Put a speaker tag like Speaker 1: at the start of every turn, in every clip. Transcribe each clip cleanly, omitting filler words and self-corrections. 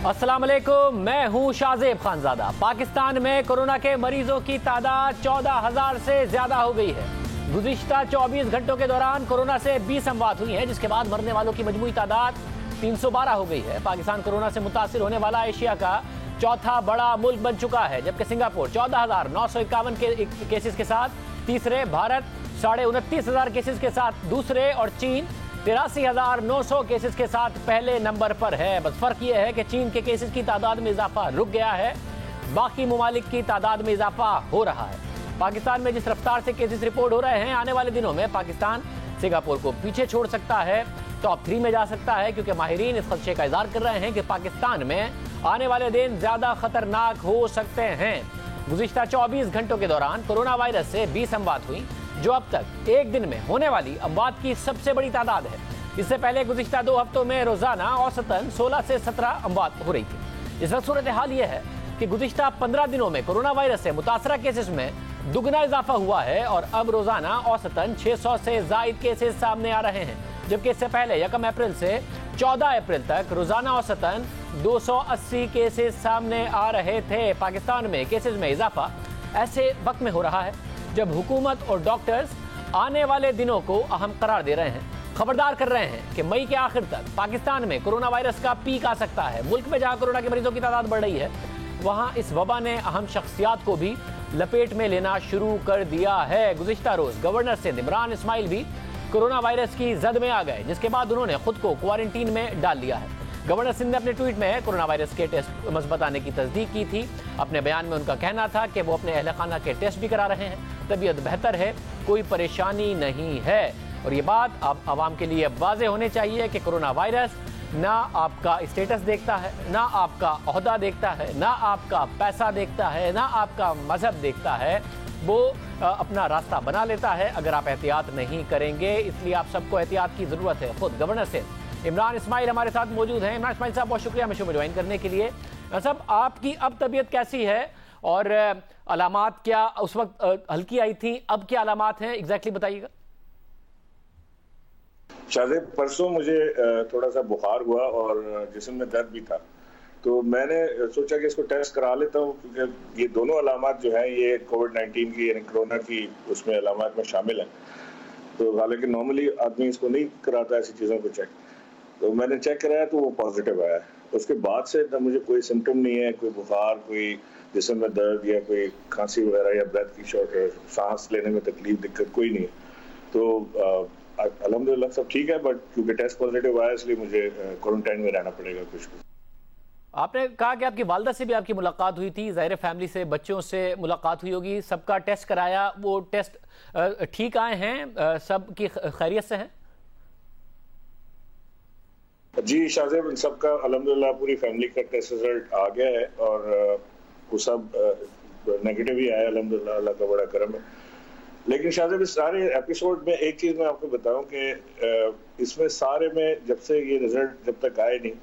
Speaker 1: अस्सलाम वालेकुम, मैं हूं शाहजेब खानजादा। पाकिस्तान में कोरोना के मरीजों की तादाद 14,000 से ज्यादा हो गई है। गुज़िश्ता 24 घंटों के दौरान कोरोना से 20 अमवात हुई हैं, जिसके बाद मरने वालों की मजमूई तादाद 312 हो गई है। पाकिस्तान कोरोना से मुतासिर होने वाला एशिया का चौथा बड़ा मुल्क बन चुका है, जबकि सिंगापुर 14,951 के केसेस के साथ तीसरे, भारत 29,500 केसेस के साथ दूसरे और चीन 83,900 केसेस के साथ पहले नंबर पर है। बस फर्क यह है कि चीन के केसेस की तादाद में इजाफा रुक गया है, बाकी ममालिक की तादाद में इजाफा हो रहा है। पाकिस्तान में जिस रफ्तार से केसेस रिपोर्ट हो रहे हैं, आने वाले दिनों में पाकिस्तान सिंगापुर को पीछे छोड़ सकता है, टॉप 3 में जा सकता है, क्योंकि माहिरीन इस खदशे का इज़हार कर रहे हैं कि पाकिस्तान में आने वाले दिन ज्यादा खतरनाक हो सकते हैं। गुज़िश्ता 24 घंटों के दौरान कोरोना वायरस से 20 अमवात हुई, जो अब तक एक दिन में होने वाली अमवात की सबसे बड़ी तादाद है। इससे पहले गुज़िश्ता 2 हफ्तों में रोजाना औसतन 16 से 17 अमवात हो रही थी। इस वक्त सूरत हाल यह है कि गुज़िश्ता 15 दिनों में कोरोना वायरस से मुतासरा केसेस में दुगना इजाफा हुआ है और अब रोजाना औसतन 600 से जायद केसेस सामने आ रहे हैं, जबकि इससे पहले 1 अप्रैल से 14 अप्रैल तक रोजाना औसतन 280 केसेस सामने आ रहे थे। पाकिस्तान में केसेस में इजाफा ऐसे वक्त में हो रहा है जब हुकूमत और डॉक्टर्स आने वाले दिनों को अहम करार दे रहे हैं, खबरदार कर रहे हैं कि मई के आखिर तक पाकिस्तान में कोरोना वायरस का पीक आ सकता है। मुल्क में जहां कोरोना के मरीजों की तादाद बढ़ रही है, वहां इस वबा ने अहम शख्सियात को भी लपेट में लेना शुरू कर दिया है। गुज़िश्ता रोज गवर्नर सिंध इमरान इस्माइल भी कोरोना वायरस की जद में आ गए, जिसके बाद उन्होंने खुद को क्वारंटीन में डाल लिया है। गवर्नर सिंध ने अपने ट्वीट में कोरोना वायरस के टेस्ट मस्बत आने की तस्दीक की थी। अपने बयान में उनका कहना था कि वो अपने अहल खाना के टेस्ट भी करा रहे हैं, तबीयत बेहतर है, कोई परेशानी नहीं है। और ये बात अब आवाम के लिए अब वाज़ेह होनी चाहिए कि कोरोना वायरस ना आपका स्टेटस देखता है, ना आपका ओहदा देखता है, ना आपका पैसा देखता है, ना आपका मजहब देखता है। वो अपना रास्ता बना लेता है अगर आप एहतियात नहीं करेंगे। इसलिए आप सबको एहतियात की ज़रूरत है। खुद गवर्नर सिंध इमरान इस्माइल हमारे साथ मौजूद हैं। इमरान इस्माइल साहब, बहुत शुक्रिया हमें शो में ज्वाइन करने के लिए। साहब, आपकी अब तबीयत कैसी है और अलामात क्या उस वक्त हल्की आई थी, अब क्या अलामात हैं, एग्जैक्टली बताइएगा।
Speaker 2: शायद परसों मुझे थोड़ा सा बुखार हुआ और जिस्म में दर्द भी था, तो मैंने सोचा कि इसको टेस्ट करा लेता हूँ, क्योंकि ये दोनों अलामात जो हैं ये कोविड-19 की यानी कोरोना की उसमें अलामात में शामिल हैं। तो हालांकि नॉर्मली आदमी इसको नहीं कराता ऐसी चीज़ों को चेक, तो मैंने चेक कराया तो वो पॉजिटिव आया। उसके बाद से ना मुझे कोई सिम्टम नहीं है, कोई बुखार, कोई जिस्म में दर्द या कोई खांसी वगैरह या ब्रेथ की शॉर्टेज, सांस लेने में तकलीफ, दिक्कत कोई नहीं है। तो अल्हम्दुलिल्लाह सब ठीक है, बट क्योंकि टेस्ट पॉजिटिव आया इसलिए मुझे क्वारंटाइन में रहना पड़ेगा कुछ।
Speaker 1: आपने कहा कि आपकी वालदा से भी आपकी मुलाकात हुई थी, ज़ाहिर फैमिली से, बच्चों से मुलाकात हुई होगी, सबका टेस्ट कराया, वो टेस्ट ठीक आए हैं, सब की खैरियत से हैं?
Speaker 2: जी शाहजेब, सबका अल्हम्दुलिल्लाह पूरी फैमिली का टेस्ट रिजल्ट आ गया है और वो सब नेगेटिव ही आया अल्हम्दुलिल्लाह, अल्लाह का बड़ा करम है। लेकिन शाहजेब, इस सारे एपिसोड में एक चीज़ मैं आपको बताऊं कि इसमें सारे में जब से ये रिजल्ट जब तक आए नहीं,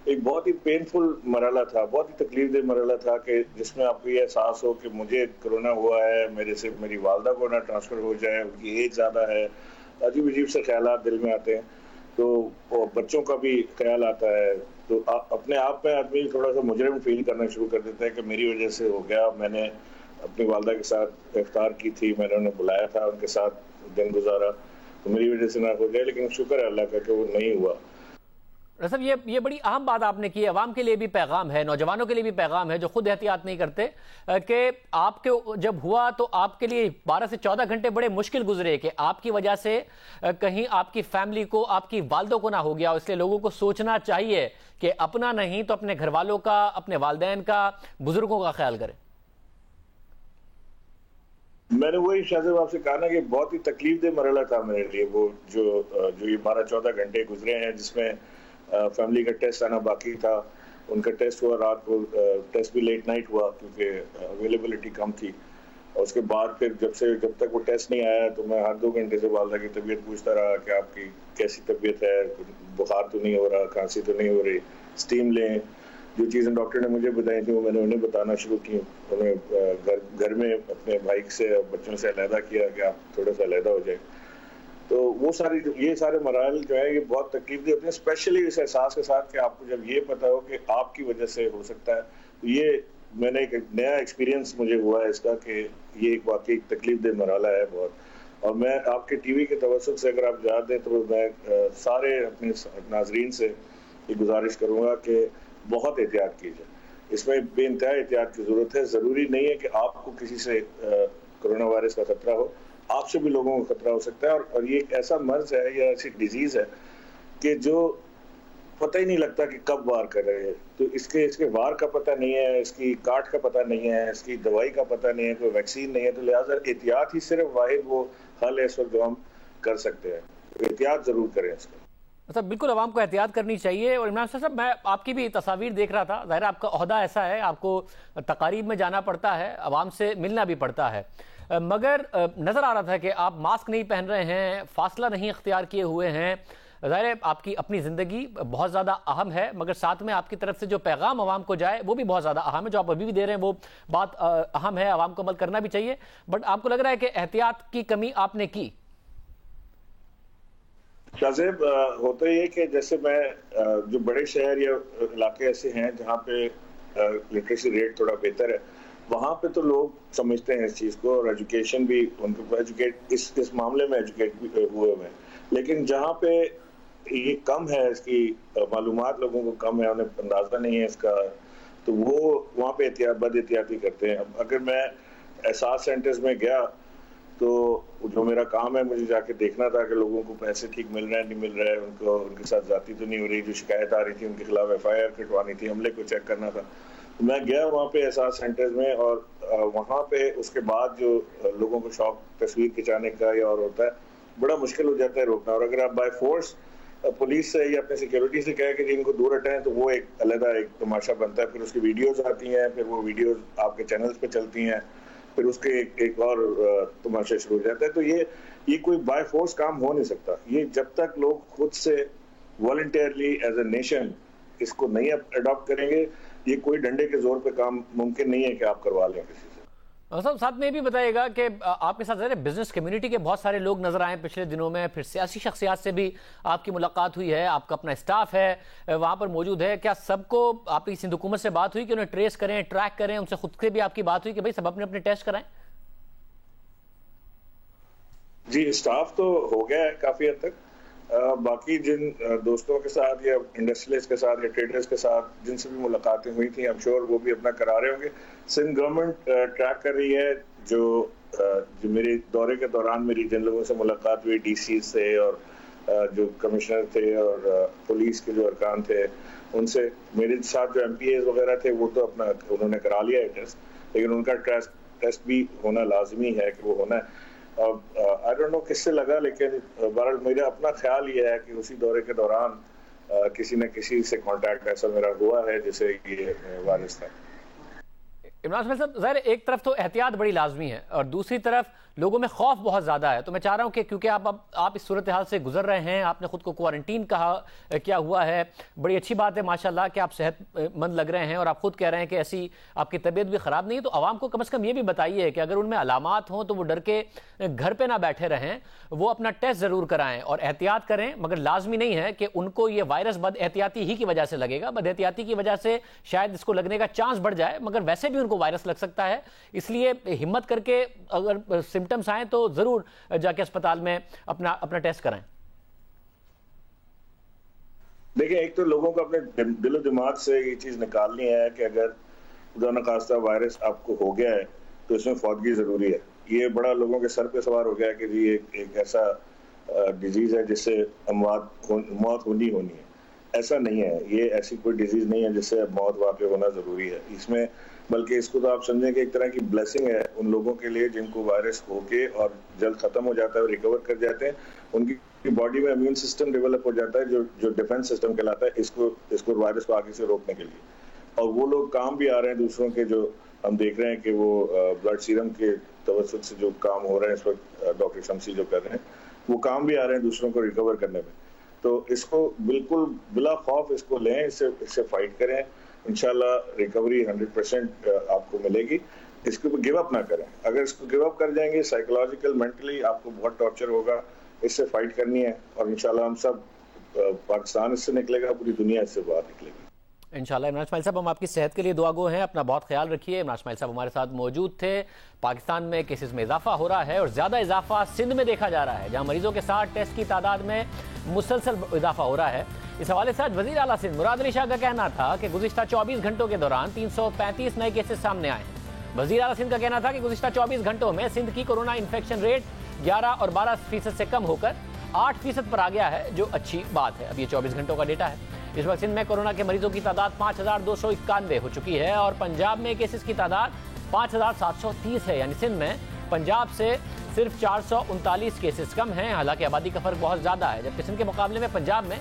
Speaker 2: एक बहुत ही पेनफुल मरहला था, बहुत ही तकलीफदेह मरहला था कि जिसमें आपको ये एहसास हो कि मुझे कोरोना हुआ है, मेरे से मेरी वालदा को ना ट्रांसफ़र हो जाए, उनकी एज ज़्यादा है, अजीब अजीब से ख्यालात दिल में आते हैं। तो बच्चों का भी ख्याल आता है, तो अपने आप में आदमी थोड़ा सा मुजरिम फील करना शुरू कर देता है कि मेरी वजह से हो गया। मैंने अपनी वालदा के साथ इफ्तार की थी, मैंने उन्हें बुलाया था, उनके साथ दिन गुजारा, तो मेरी वजह से ना हो गया। लेकिन शुक्र है अल्लाह का कि वो नहीं हुआ।
Speaker 1: रसब, ये बड़ी अहम बात आपने की है। अवाम के लिए भी पैगाम है, नौजवानों के लिए भी पैगाम है जो खुद एहतियात नहीं करते, कि आपके जब हुआ तो आपके लिए 12 से 14 घंटे बड़े मुश्किल गुजरे कि आपकी वजह से कहीं आपकी फैमिली को, आपकी वालदों को ना हो गया। इसलिए लोगों को सोचना चाहिए कि अपना नहीं तो अपने घर वालों का, अपने वालदैन का, बुजुर्गों का ख्याल करें।
Speaker 2: मैंने वही शाहजेब आपसे कहा ना कि बहुत ही तकलीफदेह मरहला था मेरे लिए वो, जो ये 12-14 घंटे गुजरे हैं जिसमें फैमिली का टेस्ट आना बाकी था। उनका टेस्ट हुआ रात को, टेस्ट भी लेट नाइट हुआ क्योंकि अवेलेबिलिटी कम थी। और उसके बाद फिर जब तक वो टेस्ट नहीं आया तो मैं हर 2 घंटे से वालदा की तबीयत पूछता रहा कि आपकी कैसी तबीयत है, बुखार तो नहीं हो रहा, खांसी तो नहीं हो रही, स्टीम लें। जो चीज़ें डॉक्टर ने मुझे बताई थी वो मैंने उन्हें बताना शुरू की। उन्हें घर में अपने भाई से, बच्चों से अलहदा किया कि आप थोड़ा सा अलहदा हो जाए। तो वो ये सारे मराहल जो है ये बहुत तकलीफ दे होते हैं, स्पेशली इस एहसास के साथ कि आपको जब ये पता हो कि आपकी वजह से हो सकता है। तो ये मैंने एक नया एक्सपीरियंस मुझे हुआ है इसका कि ये एक वाकई तकलीफ दे मरहला है बहुत। और मैं आपके टीवी के तवज्जुह से अगर आप याद दें तो मैं सारे अपने नाजरीन से ये गुजारिश करूंगा कि बहुत एहतियात कीजिए, इसमें बेइंतहा एहतियात की जरूरत है। जरूरी नहीं है कि आपको किसी से कोरोना वायरस का खतरा हो, आपसे भी लोगों को खतरा हो सकता है। और ये एक ऐसा मर्ज है या ऐसी डिजीज है कि जो पता ही नहीं लगता कि कब वार कर रहे हैं। तो इसके वार का पता नहीं है, इसकी काट का पता नहीं है, इसकी दवाई का पता नहीं है, कोई वैक्सीन नहीं है। तो लिहाजा एहतियात ही सिर्फ वाहिद वो हल है इस वक्त जो हम कर सकते हैं। तो एहतियात जरूर करें इसका।
Speaker 1: मतलब बिल्कुल आवाम को एहतियात करनी चाहिए। और इमरान साहब, मैं आपकी भी तस्वीर देख रहा था, ज़ाहिर आपका ओहदा ऐसा है, आपको तकारीब में जाना पड़ता है, आवाम से मिलना भी पड़ता है, मगर नज़र आ रहा था कि आप मास्क नहीं पहन रहे हैं, फासला नहीं अख्तियार किए हुए हैं। ज़ाहिर है आपकी अपनी ज़िंदगी बहुत ज़्यादा अहम है, मगर साथ में आपकी तरफ से जो पैगाम आवाम को जाए वो भी बहुत ज़्यादा अहम है। जो आप अभी भी दे रहे हैं वो बात अहम है, आवाम को अमल करना भी चाहिए। बट आपको लग रहा है कि एहतियात की कमी आपने की?
Speaker 2: शाहजेब, होता ही है कि जैसे मैं जो बड़े शहर या इलाके ऐसे हैं जहाँ पे लिटरेसी रेट थोड़ा बेहतर है, वहाँ पे तो लोग समझते हैं इस चीज़ को और एजुकेशन भी उनको इस मामले में एजुकेट भी हुए हैं। लेकिन जहाँ पे ये कम है, इसकी मालूमात लोगों को कम है, उन्हें अंदाजा नहीं है इसका, तो वो वहाँ पे बद एहतियाती करते हैं। अब अगर मैं एहसास सेंटर्स में गया तो जो मेरा काम है मुझे जाके देखना था कि लोगों को पैसे ठीक मिल रहे हैं नहीं मिल रहे हैं, उनको उनके साथ जाती तो नहीं हो रही, जो शिकायत आ रही थी उनके खिलाफ FIR कटवानी थी, हमले को चेक करना था। तो मैं गया वहाँ पे एहसास सेंटर्स में और वहाँ पे उसके बाद जो लोगों को शौक तस्वीर खिंचाने का या और होता है, बड़ा मुश्किल हो जाता है रोकना। और अगर आप बाय फोर्स पुलिस से या अपने सिक्योरिटी से कहे कि इनको दूर हटाएं तो वो एक अलग एक तमाशा बनता है। फिर उसकी वीडियोज आती हैं, फिर वो वीडियोज आपके चैनल्स पे चलती हैं, फिर उसके एक और तमाशा शुरू हो जाता है। तो ये कोई बाय फोर्स काम हो नहीं सकता। ये जब तक लोग खुद से वॉलंटियरली एज ए नेशन इसको नहीं अडॉप्ट करेंगे, ये कोई डंडे के जोर पे काम मुमकिन नहीं है कि आप करवा लें किसी से।
Speaker 1: साथ में ये भी बताइएगा कि आपके साथ बिजनेस कम्युनिटी के बहुत सारे लोग नजर आए पिछले दिनों में, फिर सियासी शख्सियात से भी आपकी मुलाकात हुई है, आपका अपना स्टाफ है वहाँ पर मौजूद है। क्या सबको आपकी सिंध हुकूमत से बात हुई कि उन्हें ट्रेस करें, ट्रैक करें? उनसे खुद से भी आपकी बात हुई कि भाई सब अपने अपने टेस्ट कराएं?
Speaker 2: जी, स्टाफ तो हो गया है काफी हद तक। बाकी जिन दोस्तों के साथ या इंडस्ट्रियलिस्ट के साथ या ट्रेडर्स के साथ जिनसे भी मुलाकातें हुई थी, आई एम श्योर वो भी अपना करा रहे होंगे। सिंध गवर्नमेंट ट्रैक कर रही है जो मेरे दौरे के दौरान मेरी जिन लोगों से मुलाकात हुई, DC से और जो कमिश्नर थे और पुलिस के जो अरकान थे, उनसे मेरे साथ जो MPAs वगैरह थे वो तो अपना उन्होंने करा लिया है टेस्ट, लेकिन उनका टेस्ट भी होना लाजमी है कि वो होना है। आई डोंट नो किससे लगा, लेकिन बहरहाल मेरा अपना ख्याल ये है कि उसी दौरे के दौरान किसी न किसी से कांटेक्ट ऐसा मेरा हुआ है जिसे ये वायरस था।
Speaker 1: इमरान साहब, ज़ाहिर एक तरफ तो एहतियात बड़ी लाजमी है और दूसरी तरफ लोगों में खौफ बहुत ज़्यादा है। तो मैं चाह रहा हूं कि क्योंकि आप इस सूरत हाल से गुजर रहे हैं, आपने खुद को क्वारंटीन किया हुआ है, बड़ी अच्छी बात है माशाल्लाह कि आप सेहतमंद लग रहे हैं और आप खुद कह रहे हैं कि ऐसी आपकी तबीयत भी ख़राब नहीं है। तो आवाम को कम से कम ये भी बताइए कि अगर उनमें अलामात हों तो वो डर के घर पर ना बैठे रहें, वो अपना टेस्ट ज़रूर कराएं और एहतियात करें। मगर लाजमी नहीं है कि उनको ये वायरस बद एहतियाती ही की वजह से लगेगा, बद एहतियाती की वजह से शायद इसको लगने का चांस बढ़ जाए, मगर वैसे भी उनको वायरस लग सकता है। इसलिए हिम्मत करके अगर सिम्टम्स आए तो जरूर जाके अस्पताल में अपना टेस्ट कराएं।
Speaker 2: देखिए, एक तो लोगों को अपने दिलो दिमाग से ये चीज निकालनी है कि अगर खुदा न खास्ता वायरस आपको हो गया है तो इसमें फौतगी जरूरी है। ये बड़ा लोगों के सर पे सवार हो गया है कि जी एक ऐसा डिजीज है जिससे मौत होनी है। ऐसा नहीं है, ये ऐसी कोई डिजीज नहीं है जिससे मौत वाक़ई होना जरूरी है इसमें, बल्कि इसको तो आप समझें कि एक तरह की ब्लेसिंग है उन लोगों के लिए जिनको वायरस होके और जल्द खत्म हो जाता है और रिकवर कर जाते हैं। उनकी बॉडी में इम्यून सिस्टम डेवलप हो जाता है जो डिफेंस सिस्टम कहलाता है इसको वायरस को आगे से रोकने के लिए। और वो लोग काम भी आ रहे हैं दूसरों के, जो हम देख रहे हैं कि वो ब्लड सीरम के तवज्जुह से जो काम हो रहे हैं इस वक्त डॉक्टर शमसी जो कर रहे हैं, वो काम भी आ रहे हैं दूसरों को रिकवर करने में। तो इसको बिल्कुल बिला खौफ इसको लें, इससे फाइट करें, इंशाल्लाह रिकवरी 100% आपको मिलेगी। इसको गिव अप ना करें। अगर इसको गिव अप कर जाएंगे साइकोलॉजिकल मेंटली आपको बहुत टॉर्चर होगा, इससे फाइट करनी है और इंशाल्लाह हम सब पाकिस्तान इससे निकलेगा, पूरी दुनिया इससे बाहर निकलेगी
Speaker 1: इंशाल्लाह। इमरान इस्माइल साहब, हम आपकी सेहत के लिए दुआ गो हैं, अपना बहुत ख्याल रखिए। इमरान इस्माइल साहब हमारे साथ मौजूद थे। पाकिस्तान में केसेस में इजाफा हो रहा है और ज़्यादा इजाफा सिंध में देखा जा रहा है, जहां मरीजों के साथ टेस्ट की तादाद में मुसलसल इजाफा हो रहा है। इस हवाले से आज वज़ीर आला सिंध मुराद अली शाह का कहना था कि गुज़िश्ता 24 घंटों के दौरान 335 नए केसेस सामने आए हैं। वज़ीर आला सिंध का कहना था कि गुज़िश्ता 24 घंटों में सिंध की कोरोना इन्फेक्शन रेट 11 और 12% से कम होकर 8% पर आ गया है, जो अच्छी बात है। अब ये 24 घंटों का डेटा है। इस वक्त सिंध में कोरोना के मरीजों की तादाद 5291 हो चुकी है और पंजाब में केसेस की तादाद 5730 है। यानी सिंध में पंजाब से सिर्फ 439 केसेस कम हैं। हालांकि आबादी का फर्क बहुत ज़्यादा है, जबकि सिंध के मुकाबले में पंजाब में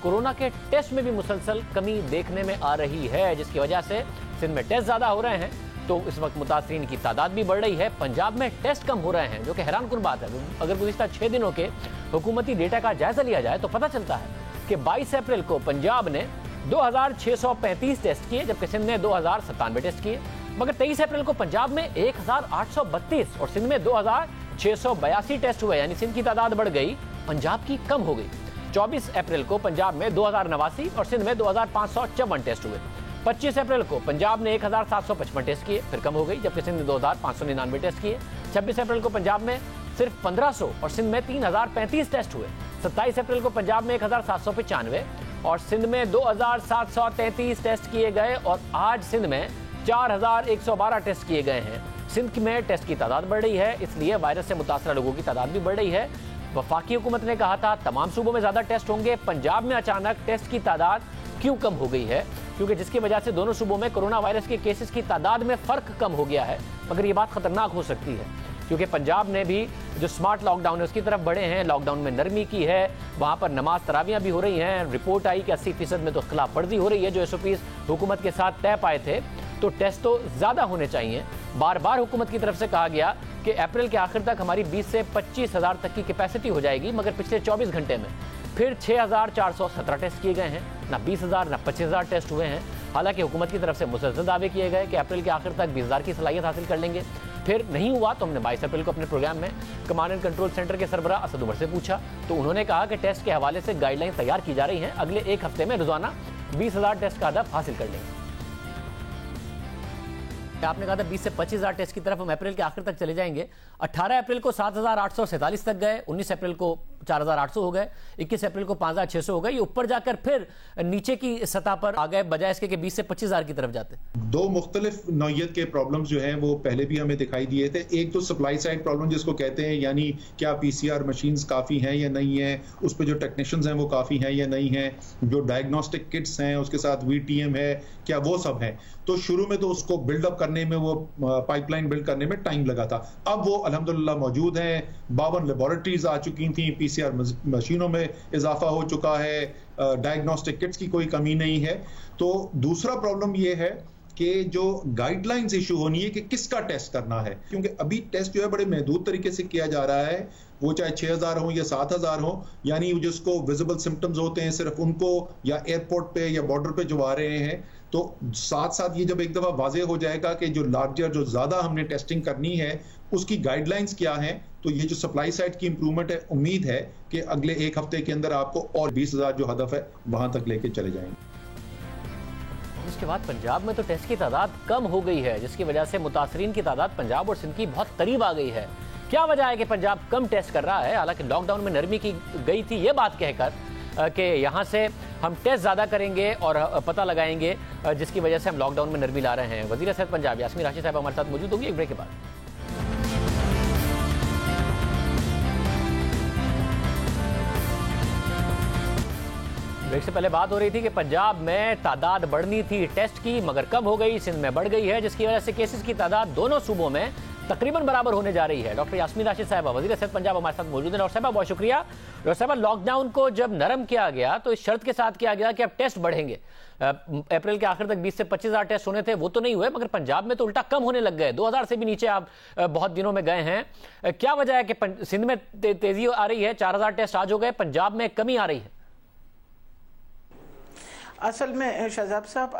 Speaker 1: कोरोना के टेस्ट में भी मुसलसल कमी देखने में आ रही है, जिसकी वजह से सिंध में टेस्ट ज़्यादा हो रहे हैं तो इस वक्त मुतासरीन की तादाद भी बढ़ रही है। पंजाब में टेस्ट कम हो रहे हैं, जो कि हैरानकुन बात है। अगर गुज़िश्ता 6 दिनों के हुकूमती डेटा का जायजा लिया जाए तो पता चलता है कि 22 अप्रैल को पंजाब ने 2635 टेस्ट किए, जबकि सिंध ने 2097 टेस्ट किए। मगर 23 अप्रैल को पंजाब में 1832 और सिंध में 2682 टेस्ट हुए। यानी सिंध की तादाद बढ़ गई, पंजाब की कम हो गई। 24 अप्रैल को पंजाब में 2089 और सिंध में 2554 टेस्ट हुए। 25 अप्रैल को पंजाब ने 1755 टेस्ट किए, फिर कम हो गई, जबकि सिंध ने 2599 टेस्ट किए। 26 अप्रैल को पंजाब में सिर्फ 1500 और सिंध में 3035 टेस्ट हुए। 27 अप्रैल को पंजाब में 1795 और सिंध में 2733 टेस्ट किए गए और आज सिंध में 4112 टेस्ट किए गए हैं। सिंध में टेस्ट की तादाद बढ़ रही है, इसलिए वायरस से मुतासरा लोगों की तादाद भी बढ़ रही है। वफाकी हुकूमत ने कहा था तमाम सूबों में ज़्यादा टेस्ट होंगे, पंजाब में अचानक टेस्ट की तादाद क्यों कम हो गई है? क्योंकि जिसकी वजह से दोनों सूबों में कोरोना वायरस के केसेस की तादाद में फ़र्क कम हो गया है। मगर ये बात खतरनाक हो सकती है, क्योंकि पंजाब ने भी जो स्मार्ट लॉकडाउन है उसकी तरफ बढ़े हैं, लॉकडाउन में नरमी की है, वहाँ पर नमाज तरावियाँ भी हो रही हैं। रिपोर्ट आई कि 80% में तो खिलाफ वर्जी हो रही है, जो SOPs हुकूमत के साथ तय पाए थे। तो टेस्ट तो ज़्यादा होने चाहिए। बार बार हुकूमत की तरफ से कहा गया कि अप्रैल के आखिर तक हमारी 20 से 25 हज़ार तक की कैपेसिटी हो जाएगी, मगर पिछले 24 घंटे में फिर 6417 टेस्ट किए गए हैं। ना 20,000 ना 25,000 टेस्ट हुए हैं। हालांकि हुकूमत की तरफ से मुसलसल दावे किए गए कि अप्रैल के आखिर तक 20,000 की सलाहियत हासिल कर लेंगे। फिर नहीं हुआ तो हमने 22 अप्रैल को अपने प्रोग्राम में कमांड एंड कंट्रोल सेंटर के सरबराह असद उमर से पूछा, तो उन्होंने कहा कि टेस्ट के हवाले से गाइडलाइन तैयार की जा रही हैं, अगले एक हफ्ते में रोजाना 20,000 टेस्ट का हदफ हासिल कर लेंगे। आपने कहा था 20 से 25,000 टेस्ट की तरफ हम अप्रैल के आखिर तक चले जाएंगे। 18 अप्रैल को 7,847 तक गए, 19 अप्रैल को 4,800 हो गए, 21 अप्रैल को 5,600 हो गए। ये ऊपर जाकर फिर नीचे की सतह पर आ गए, बजाय इसके कि 20 से 25,000 की तरफ जाते।
Speaker 3: दो मुख्तलिफ नौयत के प्रॉब्लम्स जो हैं वो पहले भी हमें दिखाई दिए थे। एक तो सप्लाई साइड प्रॉब्लम जिसको कहते हैं, यानी क्या PCR मशीन्स काफ़ी हैं या नहीं है, उस पर जो टेक्नीशियंस हैं वो काफ़ी हैं या नहीं है, जो डायग्नोस्टिक किट्स हैं उसके साथ VTM है क्या, वो सब है। तो शुरू में तो उसको बिल्डअप करने में, वो पाइपलाइन बिल्ड करने में टाइम लगा था। अब वो अल्हम्दुलिल्लाह मौजूद हैं। 52 लेबोरेटरीज आ चुकी थी, PCR मशीनों में इजाफा हो चुका है, डायग्नोस्टिक किट्स की कोई कमी नहीं है। तो दूसरा प्रॉब्लम ये है कि जो गाइडलाइंस इशू होनी है कि किसका टेस्ट करना है, क्योंकि अभी टेस्ट जो है बड़े महदूद तरीके से किया जा रहा है। वो चाहे 6,000 हो या 7,000 हो, यानी जिसको विजिबल सिम्टम्स होते हैं सिर्फ उनको, या एयरपोर्ट पे या बॉर्डर पे जो आ रहे हैं। तो साथ साथ ये जब एक दफ़ा वाज़े हो जाएगा कि जो लार्जर, जो ज़्यादा हमने टेस्टिंग करनी है उसकी गाइडलाइंस क्या है, तो ये जो सप्लाई साइड की इंप्रूवमेंट है, उम्मीद है कि अगले एक हफ्ते के अंदर आपको और 20,000 जो हदफ है वहां तक लेके चले जाएंगे।
Speaker 1: उसके बाद पंजाब में तो टेस्ट की तादाद कम हो गई है, जिसकी वजह से मुतासरीन की तादाद पंजाब और सिंध की बहुत करीब आ गई है। क्या वजह है कि पंजाब कम टेस्ट कर रहा है? हालांकि लॉकडाउन में नरमी की गई थी ये बात कहकर कि यहाँ से हम टेस्ट ज़्यादा करेंगे और पता लगाएंगे, जिसकी वजह से हम लॉकडाउन में नरमी ला रहे हैं। वज़ीर सेहत पंजाब यास्मीन राशिद साहब हमारे साथ मौजूद होंगी एक ब्रेक के बाद। ब्रेक से पहले बात हो रही थी कि पंजाब में तादाद बढ़नी थी टेस्ट की, मगर कम हो गई, सिंध में बढ़ गई है, जिसकी वजह से केसेस की तादाद दोनों सूबों में तकरीबन बराबर होने जा रही है। डॉक्टर यास्मीन राशिद साहबा वज़ीर सेहत पंजाब हमारे साथ मौजूद हैं। डॉक्टर साहबा बहुत शुक्रिया। डॉक्टर साहबा, लॉकडाउन को जब नरम किया गया तो इस शर्त के साथ किया गया कि अब टेस्ट बढ़ेंगे। अप्रैल के आखिर तक 20 से 25,000 टेस्ट होने थे, वो तो नहीं हुए, मगर पंजाब में तो उल्टा कम होने लग गए। 2,000 से भी नीचे आप बहुत दिनों में गए हैं। क्या वजह है कि सिंध में तेजी आ रही है, 4,000 टेस्ट आज हो गए, पंजाब में कमी आ रही है?
Speaker 4: असल में शहजाद साहब,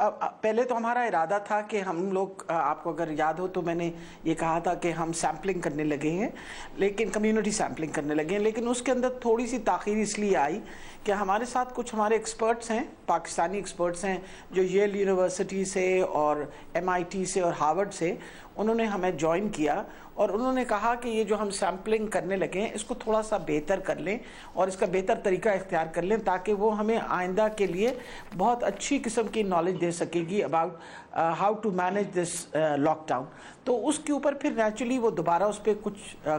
Speaker 4: पहले तो हमारा इरादा था कि हम लोग, आपको अगर याद हो तो मैंने ये कहा था कि हम सैम्पलिंग करने लगे हैं, लेकिन कम्युनिटी सैम्पलिंग करने लगे हैं, लेकिन उसके अंदर थोड़ी सी ताख़ीर इसलिए आई कि हमारे साथ कुछ हमारे एक्सपर्ट्स हैं, पाकिस्तानी एक्सपर्ट्स हैं जो येल यूनिवर्सिटी से और MIT से और हार्वर्ड से, उन्होंने हमें ज्वाइन किया और उन्होंने कहा कि ये जो हम सैम्पलिंग करने लगे हैं इसको थोड़ा सा बेहतर कर लें और इसका बेहतर तरीका इख्तियार कर लें ताकि वो हमें आइंदा के लिए बहुत अच्छी किस्म की नॉलेज दे सकेगी about how to manage this lockdown. तो उसके ऊपर फिर नेचुरली वो दोबारा उस पर कुछ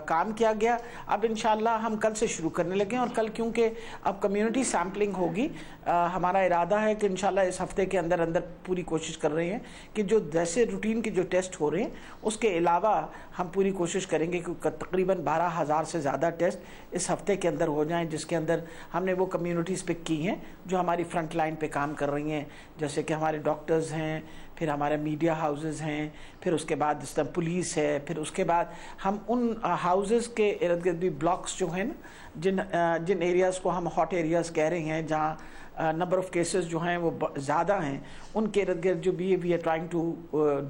Speaker 4: काम किया गया। अब इंशाल्लाह हम कल से शुरू करने लगे और कल क्योंकि अब कम्युनिटी सैम्पलिंग होगी, हमारा इरादा है कि इंशाल्लाह इस हफ्ते के अंदर अंदर पूरी कोशिश कर रहे हैं कि जो जैसे रूटीन के जो टेस्ट हो रहे हैं उसके अलावा हम पूरी कोशिश करेंगे कि तकरीबन 12,000 से ज़्यादा टेस्ट इस हफ्ते के अंदर हो जाएं, जिसके अंदर हमने वो कम्युनिटीज़ पिक की हैं जो हमारी फ्रंट लाइन पे काम कर रही हैं, जैसे कि हमारे डॉक्टर्स हैं, फिर हमारे मीडिया हाउसेस हैं, फिर उसके बाद जिस तरह पुलिस है, फिर उसके बाद हम उन हाउसेस के इर्द गिर्द भी ब्लॉक्स जो हैं ना, जिन एरियाज़ को हम हॉट एरियाज़ कह रहे हैं, जहाँ नंबर ऑफ़ केसेस जो हैं वो ज़्यादा हैं, उनके इर्द गिर्द जो भी we are trying to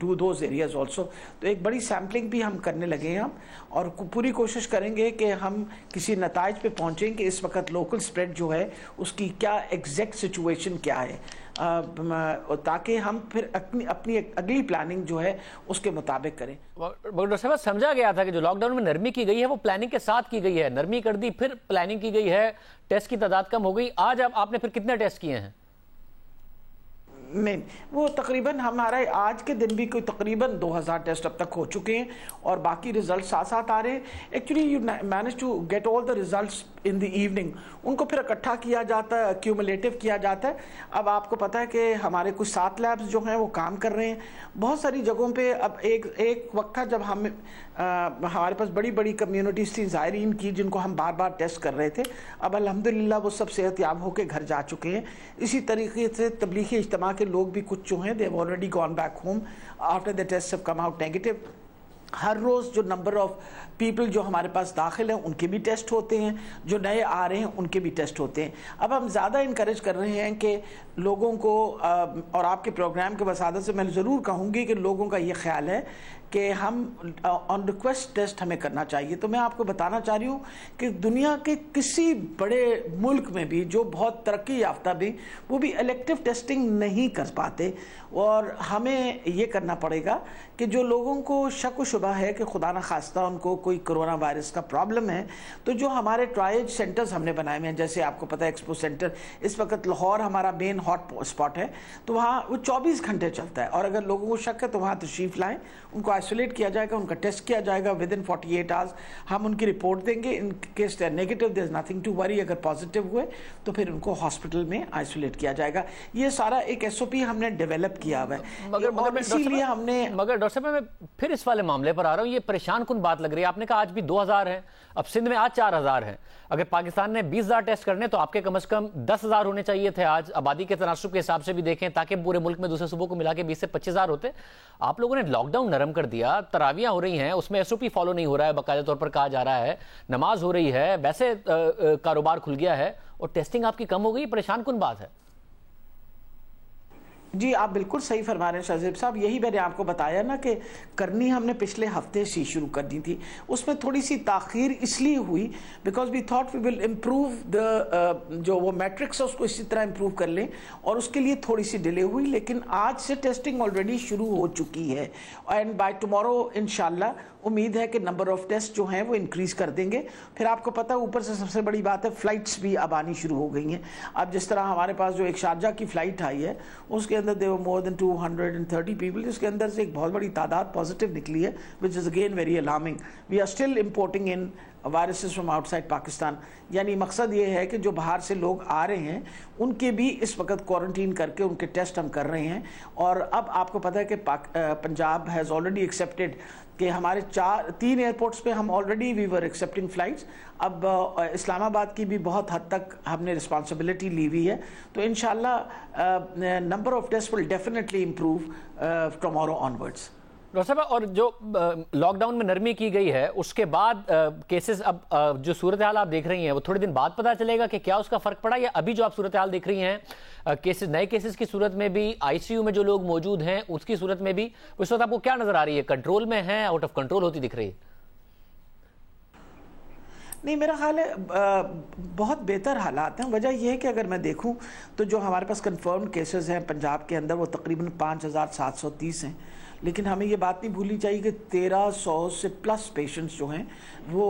Speaker 4: do those areas also. तो एक बड़ी सैम्पलिंग भी हम करने लगे हैं हम, और पूरी कोशिश करेंगे कि हम किसी नताइज पे पहुँचें कि इस वक्त लोकल स्प्रेड जो है उसकी क्या एग्जैक्ट सिचुएशन क्या है, ताकि हम फिर अपनी अगली प्लानिंग जो है उसके मुताबिक करें।
Speaker 1: डॉक्टर साहब, समझा गया था कि जो लॉकडाउन में नरमी की गई है वो प्लानिंग के साथ की गई है, नरमी कर दी फिर प्लानिंग की गई है, टेस्ट की तादाद कम हो गई। आज अब आपने फिर कितने टेस्ट किए हैं?
Speaker 4: नहीं, वो तकरीबन हमारे आज के दिन भी कोई तकरीबन 2000 टेस्ट अब तक हो चुके हैं और बाकी रिजल्ट साथ साथ आ रहे हैं। Actually you manage to get all the results in the evening, उनको फिर इकट्ठा किया जाता है, क्यूमुलेटिव किया जाता है। अब आपको पता है कि हमारे कुछ 7 लैब्स जो हैं वो काम कर रहे हैं बहुत सारी जगहों पे। अब एक वक्त था जब हमारे पास बड़ी बड़ी कम्युनिटीज़ थी ज़ायरीन की, जिनको हम बार बार टेस्ट कर रहे थे। अब अल्हम्दुलिल्लाह वो सब सेहतयाब होकर घर जा चुके हैं। इसी तरीके से तबलीगी इज्तिमा के लोग भी कुछ जो हैं they have already gone back home after the test have come out negative. हर रोज़ जो नंबर ऑफ़ पीपल जो हमारे पास दाखिल हैं उनके भी टेस्ट होते हैं, जो नए आ रहे हैं उनके भी टेस्ट होते हैं। अब हम ज़्यादा इनकरेज कर रहे हैं कि लोगों को, और आपके प्रोग्राम के वसादत से मैं ज़रूर कहूँगी कि लोगों का ये ख्याल है कि हम ऑन रिक्वेस्ट टेस्ट हमें करना चाहिए। तो मैं आपको बताना चाह रही हूँ कि दुनिया के किसी बड़े मुल्क में भी जो बहुत तरक्की याफ्ता भी, वो भी इलेक्टिव टेस्टिंग नहीं कर पाते, और हमें ये करना पड़ेगा कि जो लोगों को शक व शुबा है कि खुदा न खास्ता उनको कोई कोरोना वायरस का प्रॉब्लम है, तो जो हमारे ट्रायल सेंटर्स हमने बनाए हुए हैं, जैसे आपको पता है एक्सपो सेंटर इस वक्त लाहौर हमारा मेन हॉट स्पॉट है, तो वहाँ वो 24 घंटे चलता है, और अगर लोगों को शक है तो वहाँ तशरीफ़ लाएँ, उनको आइसोलेट किया जाएगा, उनका टेस्ट किया जाएगा, विद इन 48 आवर्स हम उनकी रिपोर्ट देंगे। In case they are negative, there is nothing to worry. अगर पॉजिटिव हुए तो फिर उनको हॉस्पिटल में आइसोलेट किया जाएगा। ये सारा एक SOP हमने डेवलप किया हुआ है, मगर इसीलिए हमने।
Speaker 1: मगर डॉक्टर साहब, मैं फिर इस वाले मामले पर आ रहा हूँ, ये परेशान कुन बात लग रही है। आपने कहा आज भी 2000 हैं, अब सिंध में आज 4000 हैं। अगर पाकिस्तान ने 20,000 टेस्ट करने तो आपके कम से कम 10,000 होने चाहिए थे आज, आबादी के तनासुब के हिसाब से भी देखें, ताकि पूरे मुल्क में दूसरे सूबों को मिला के 20 से 25,000 होते। आप लोगों ने लॉकडाउन नरम कर दिया, तरावियां हो रही हैं, उसमें SOP फॉलो नहीं हो रहा है, बाकायदा तौर पर कहा जा रहा है, नमाज हो रही है, वैसे कारोबार खुल गया है, और टेस्टिंग आपकी कम हो गई। परेशान कुन बात है।
Speaker 4: जी, आप बिल्कुल सही फरमा रहे हैं शाहजेब साहब। यही मैंने आपको बताया ना कि करनी हमने पिछले हफ्ते से शुरू कर दी थी। उसमें थोड़ी सी ताख़ीर इसलिए हुई because we thought we will improve the जो वो मैट्रिक्स है उसको इसी तरह इम्प्रूव कर लें, और उसके लिए थोड़ी सी डिले हुई। लेकिन आज से टेस्टिंग ऑलरेडी शुरू हो चुकी है, एंड बाय टुमारो इंशाल्लाह उम्मीद है कि नंबर ऑफ़ टेस्ट जो हैं वो इंक्रीज़ कर देंगे। फिर आपको पता है ऊपर से सबसे बड़ी बात है फ़्लाइट्स भी अब आनी शुरू हो गई हैं। अब जिस तरह हमारे पास जो एक शारजा की फ़्लाइट आई है उसके अंदर there were more than 230 people, जिसके अंदर से एक बहुत बड़ी तादाद पॉजिटिव निकली है, which is again very alarming. We are still importing in viruses from outside Pakistan. यानी मकसद ये है कि जो बाहर से लोग आ रहे हैं उनके भी इस वक्त क्वारंटीन करके उनके टेस्ट हम कर रहे हैं। और अब आपको पता है कि पंजाब हैज़ ऑलरेडी एक्सेप्टेड कि हमारे 3 एयरपोर्ट्स पे हम already we were accepting flights. अब इस्लामाबाद की भी बहुत हद तक हमने रिस्पॉन्सिबिलिटी ली हुई है, तो इंशाल्लाह number of test will definitely improve tomorrow onwards.
Speaker 1: Doctor साहब, और जो लॉकडाउन में नरमी की गई है उसके बाद केसेस अब जो सूरत हाल आप देख रही हैं वो थोड़े दिन बाद पता चलेगा कि क्या उसका फर्क पड़ा, या अभी जो आप सूरत हाल देख रही हैं केसेस, नए केसेस की सूरत में भी, आईसीयू में जो लोग मौजूद हैं उसकी सूरत में भी, उस वक्त आपको क्या नजर आ रही है? कंट्रोल में है, आउट ऑफ कंट्रोल होती दिख रही है?
Speaker 4: नहीं, मेरा ख्याल है बहुत बेहतर हालात हैं। वजह यह है कि अगर मैं देखूं तो जो हमारे पास कंफर्म्ड केसेस हैं पंजाब के अंदर वो तकरीबन 5730 हैं, लेकिन हमें ये बात नहीं भूलनी चाहिए कि 1300 से प्लस पेशेंट्स जो हैं वो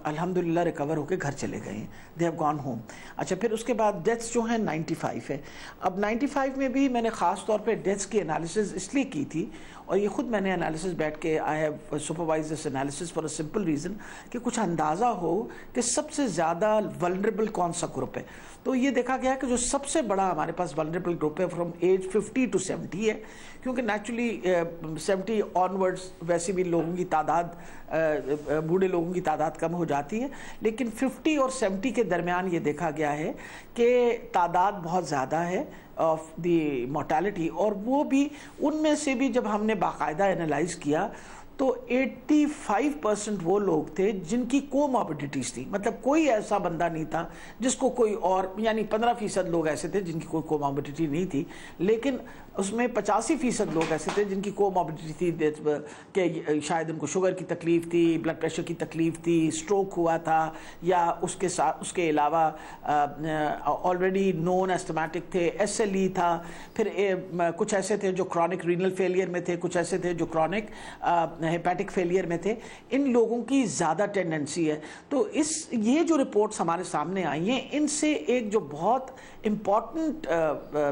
Speaker 4: अल्हम्दुलिल्लाह रिकवर होकर घर चले गए हैं, दे हैव गॉन होम। अच्छा, फिर उसके बाद डेथ्स जो हैं 95 है। अब 95 में भी मैंने ख़ास तौर पे डेथ्स की एनालिसिस इसलिए की थी, और ये ख़ुद मैंने एनालिसिस बैठ के I have supervise this analysis for a simple reason कि कुछ अंदाज़ा हो कि सबसे ज़्यादा वल्नरेबल कौन सा ग्रुप है। तो ये देखा गया कि जो सबसे बड़ा हमारे पास वल्नरेबल ग्रुप है फ्रॉम एज 50 to 70 है, क्योंकि नेचुरली 70 ऑनवर्ड्स वैसे भी लोगों की तादाद, बूढ़े लोगों की तादाद कम हो जाती है, लेकिन 50 और 70 के दरमियान ये देखा गया है कि तादाद बहुत ज़्यादा है ऑफ द मोर्टालिटी। और वो भी उनमें से भी जब हमने बाकायदा एनालाइज किया तो 85% वो लोग थे जिनकी कोमॉर्बिडिटीज थी, मतलब कोई ऐसा बंदा नहीं था जिसको कोई और, यानी 15% लोग ऐसे थे जिनकी कोई कोमॉर्बिडिटी नहीं थी, लेकिन उसमें 85% लोग ऐसे थे जिनकी कोमॉर्बिडिटी थी कि शायद उनको शुगर की तकलीफ थी, ब्लड प्रेशर की तकलीफ थी, स्ट्रोक हुआ था, या उसके साथ उसके अलावा ऑलरेडी नोन एस्थमेटिक थे, SLE था, फिर कुछ ऐसे थे जो क्रॉनिक रीनल फेलियर में थे, कुछ ऐसे थे जो क्रॉनिक हेपेटिक फेलियर में थे। इन लोगों की ज़्यादा टेंडेंसी है। तो ये जो रिपोर्ट्स हमारे सामने आई हैं, इनसे एक जो बहुत इम्पॉर्टेंट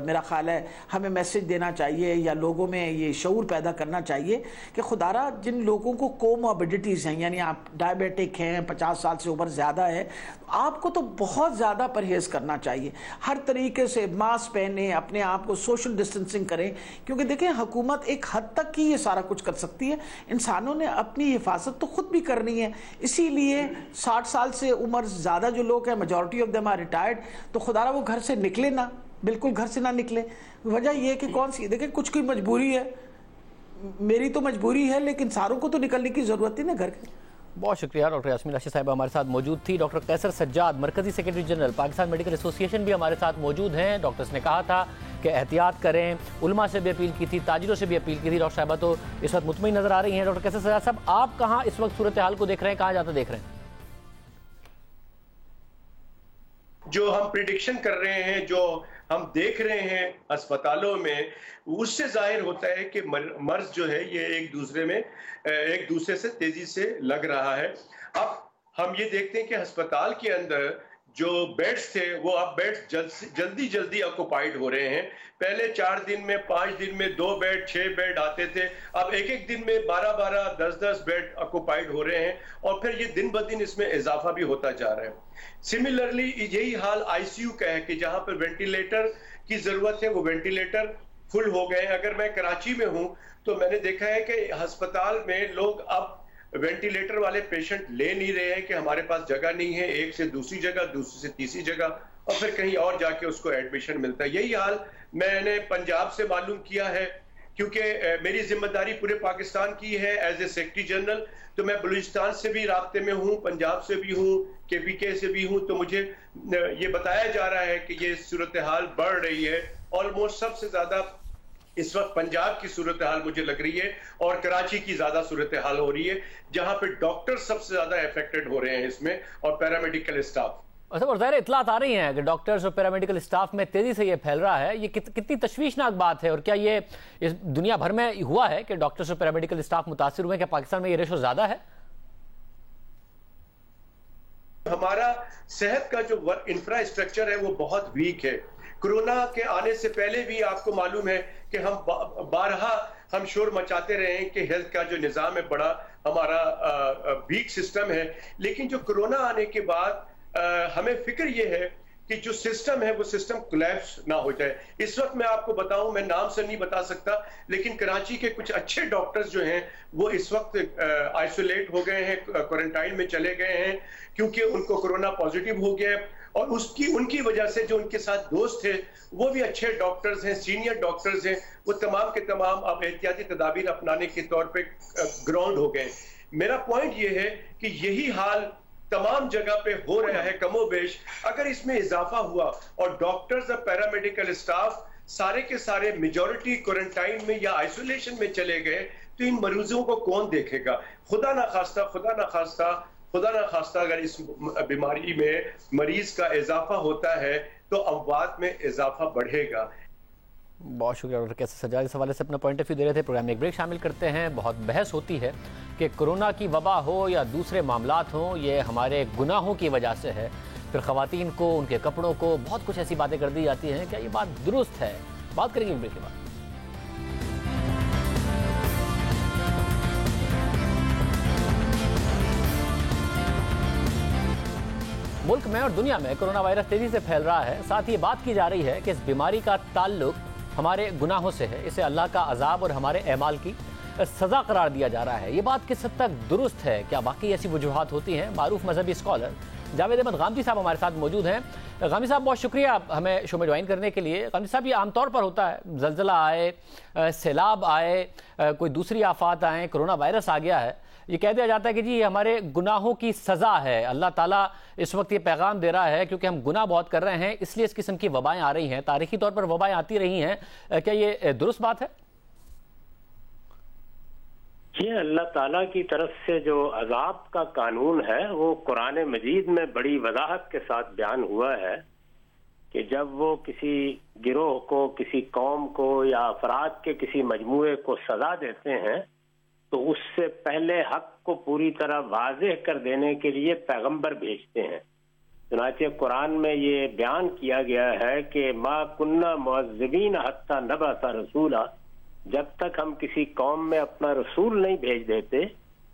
Speaker 4: मेरा ख्याल है हमें मैसेज देना चाहिए या लोगों में ये शऊर पैदा करना चाहिए कि खुदारा जिन लोगों को कोमॉर्बिडिटीज़ हैं, यानी आप डायबिटिक हैं, 50 साल से ऊपर ज़्यादा है, आपको तो बहुत ज़्यादा परहेज़ करना चाहिए। हर तरीके से मास्क पहने, अपने आप को सोशल डिस्टेंसिंग करें, क्योंकि देखें हुकूमत एक हद तक ही ये सारा कुछ कर सकती है, इंसानों ने अपनी हिफाजत तो खुद भी करनी है। इसीलिए 60 साल से उम्र ज़्यादा जो लोग हैं, majority of them are retired, तो खुदारा वो घर से निकले ना, बिल्कुल घर से ना निकले। वजह यह है कि कौन सी, देखिए कुछ की मजबूरी है, मेरी तो मजबूरी है, लेकिन सारों को तो निकलने की ज़रूरत है ना घर के।
Speaker 1: बहुत शुक्रिया। डॉक्टर यास्मीन राशिद साहिबा हमारे साथ मौजूद थी। डॉक्टर कैसर सज्जाद, मरकजी secretary general Pakistan medical association भी हमारे साथ मौजूद हैं। डॉक्टर्स ने कहा था कि एहतियात करें, उलमा से भी अपील की थी, ताजिरों से भी अपील की थी। डॉक्टर साहिबा तो इस वक्त मुतमईन नजर आ रही हैं। डॉक्टर कैसर सज्जाद साहब, आप कहाँ इस वक्त सूरत हाल को देख रहे हैं, कहाँ जाता देख रहे हैं?
Speaker 5: जो हम प्रिडिक्शन कर रहे हैं, जो हम देख रहे हैं अस्पतालों में, उससे जाहिर होता है कि मर्ज जो है ये एक दूसरे से तेजी से लग रहा है। अब हम ये देखते हैं कि अस्पताल के अंदर जो बेड्स थे वो अब बेड्स जल्दी ऑक्युपाइड हो रहे हैं। पहले 4 दिन में, 5 दिन में 2 बेड, 6 बेड आते थे, अब एक दिन में 12-12, 10-10 बेड ऑक्युपाइड हो रहे हैं, और फिर ये दिन ब दिन इसमें इजाफा भी होता जा रहा है। सिमिलरली यही हाल आईसीयू का है कि जहां पर वेंटिलेटर की जरूरत है वो वेंटिलेटर फुल हो गए। अगर मैं कराची में हूं तो मैंने देखा है कि अस्पताल में लोग अब वेंटिलेटर वाले पेशेंट ले नहीं रहे हैं कि हमारे पास जगह नहीं है, एक से दूसरी जगह, दूसरी से तीसरी जगह, और फिर कहीं और जाके उसको एडमिशन मिलता है। यही हाल मैंने पंजाब से मालूम किया है, क्योंकि मेरी जिम्मेदारी पूरे पाकिस्तान की है एज ए सेक्रेटरी जनरल। तो मैं बलूचिस्तान से भी राब्ते में हूँ, पंजाब से भी हूँ, KPK से भी हूँ। तो मुझे ये बताया जा रहा है कि ये सूरत हाल बढ़ रही है। ऑलमोस्ट सबसे ज्यादा इस वक्त पंजाब की सूरत हाल मुझे लग रही है, और कराची की ज्यादा सूरत हाल हो रही है, जहां पे डॉक्टर सबसे ज्यादा अफेक्टेड हो रहे हैं इसमें, और पैरामेडिकल स्टाफ।
Speaker 1: अच्छा, और ज़ाहिर इत्तलात आ रही हैं कि डॉक्टर्स और पैरामेडिकल स्टाफ में तेजी से ये फैल रहा है। ये कितनी तशवीशनाक बात है, और क्या ये इस दुनिया भर में हुआ है कि डॉक्टर्स और पैरामेडिकल स्टाफ मुतासिर हुए? क्या पाकिस्तान में ये रेशो ज्यादा है?
Speaker 5: हमारा सेहत का जो इंफ्रास्ट्रक्चर है वो बहुत वीक है। कोरोना के आने से पहले भी आपको मालूम है कि हम बारहा हम शोर मचाते रहे हैं कि हेल्थ का जो निज़ाम है बड़ा हमारा वीक सिस्टम है। लेकिन जो कोरोना आने के बाद हमें फिक्र ये है कि जो सिस्टम है वो सिस्टम कोलैप्स ना हो जाए। इस वक्त मैं आपको बताऊं, मैं नाम से नहीं बता सकता, लेकिन कराची के कुछ अच्छे डॉक्टर्स जो हैं वो इस वक्त आइसोलेट हो गए हैं, क्वारंटाइन में चले गए हैं, क्योंकि उनको कोरोना पॉजिटिव हो गया है। और उनकी वजह से जो उनके साथ दोस्त थे वो भी अच्छे डॉक्टर्स हैं, सीनियर डॉक्टर्स हैं, वो तमाम के तमाम अब एहतियाती तदाबीर अपनाने के तौर पे ग्राउंड हो गए। मेरा पॉइंट ये है कि यही हाल तमाम जगह पे हो रहा है कमोबेश। अगर इसमें इजाफा हुआ और डॉक्टर्स और पैरामेडिकल स्टाफ सारे के सारे मेजॉरिटी क्वारंटाइन में या आइसोलेशन में चले गए तो इन मरीजों को कौन देखेगा? खुदा ना खास्ता अगर इस बीमारी में मरीज का इजाफा होता है तो अमवात में इजाफा बढ़ेगा।
Speaker 1: बहुत शुक्रिया डॉक्टर कैसर सज्जाद, इस हवाले से अपना पॉइंट ऑफ व्यू दे रहे थे। प्रोग्राम में एक ब्रेक शामिल करते हैं। बहुत बहस होती है कि कोरोना की वबा हो या दूसरे मामलात हों, ये हमारे गुनाहों की वजह से है। फिर ख़वातीन को, उनके कपड़ों को बहुत कुछ ऐसी बातें कर दी जाती हैं। क्या ये बात दुरुस्त है? बात करेंगे ब्रेक के बाद। मुल्क में और दुनिया में कोरोना वायरस तेजी से फैल रहा है। साथ ही बात की जा रही है कि इस बीमारी का ताल्लुक हमारे गुनाहों से है। इसे अल्लाह का अजाब और हमारे अमाल की सज़ा करार दिया जा रहा है। ये बात किस हद तक दुरुस्त है? क्या वाकई ऐसी वजूहात होती हैं? मारूफ मजहबी स्कॉलर जावेद अहमद गामदी साहब हमारे साथ मौजूद हैं। गामदी साहब, बहुत शुक्रिया हमें शो में ज्वाइन करने के लिए। गामदी साहब, ये आमतौर पर होता है, ज़लज़ला आए, सैलाब आए, कोई दूसरी आफात आए, कोरोना वायरस आ गया है, ये कह दिया जाता है कि जी ये हमारे गुनाहों की सज़ा है। अल्लाह ताला इस वक्त ये पैगाम दे रहा है क्योंकि हम गुनाह बहुत कर रहे हैं, इसलिए इस किस्म की वबाएं आ रही हैं। तारीखी तौर पर वबाएं आती रही हैं। क्या ये दुरुस्त बात है?
Speaker 6: ये अल्लाह ताला की तरफ से जो अजाब का कानून है वो कुरान मजीद में बड़ी वजाहत के साथ बयान हुआ है कि जब वो किसी गिरोह को, किसी कौम को या अफराद के किसी मजमूए को सजा देते हैं तो उससे पहले हक को पूरी तरह वाज़ेह कर देने के लिए पैगंबर भेजते हैं। चुनांचे कुरान में ये बयान किया गया है कि मा कुन्ना मुअज़्ज़िबीन हत्ता नबअसा रसूला, जब तक हम किसी कौम में अपना रसूल नहीं भेज देते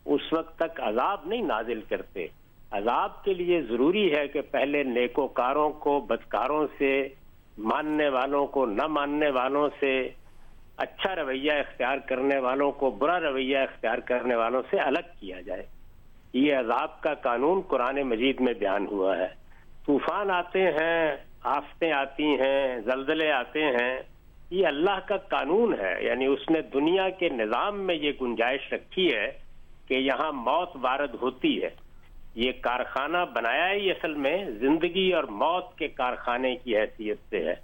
Speaker 6: उस वक्त तक अजाब नहीं नाजिल करते। अजाब के लिए जरूरी है कि पहले नेकोकारों को बदकारों से, मानने वालों को न मानने वालों से, अच्छा रवैया इख्तियार करने वालों को बुरा रवैया इख्तियार करने वालों से अलग किया जाए। ये अजाब का कानून कुरान मजीद में बयान हुआ है। तूफान आते हैं, आफतें आती हैं, जल्जले आते हैं, ये अल्लाह का कानून है। यानी उसने दुनिया के निज़ाम में ये गुंजाइश रखी है कि यहाँ मौत वारद होती है। ये कारखाना बनाया ही असल में जिंदगी और मौत के कारखाने की हैसियत से है।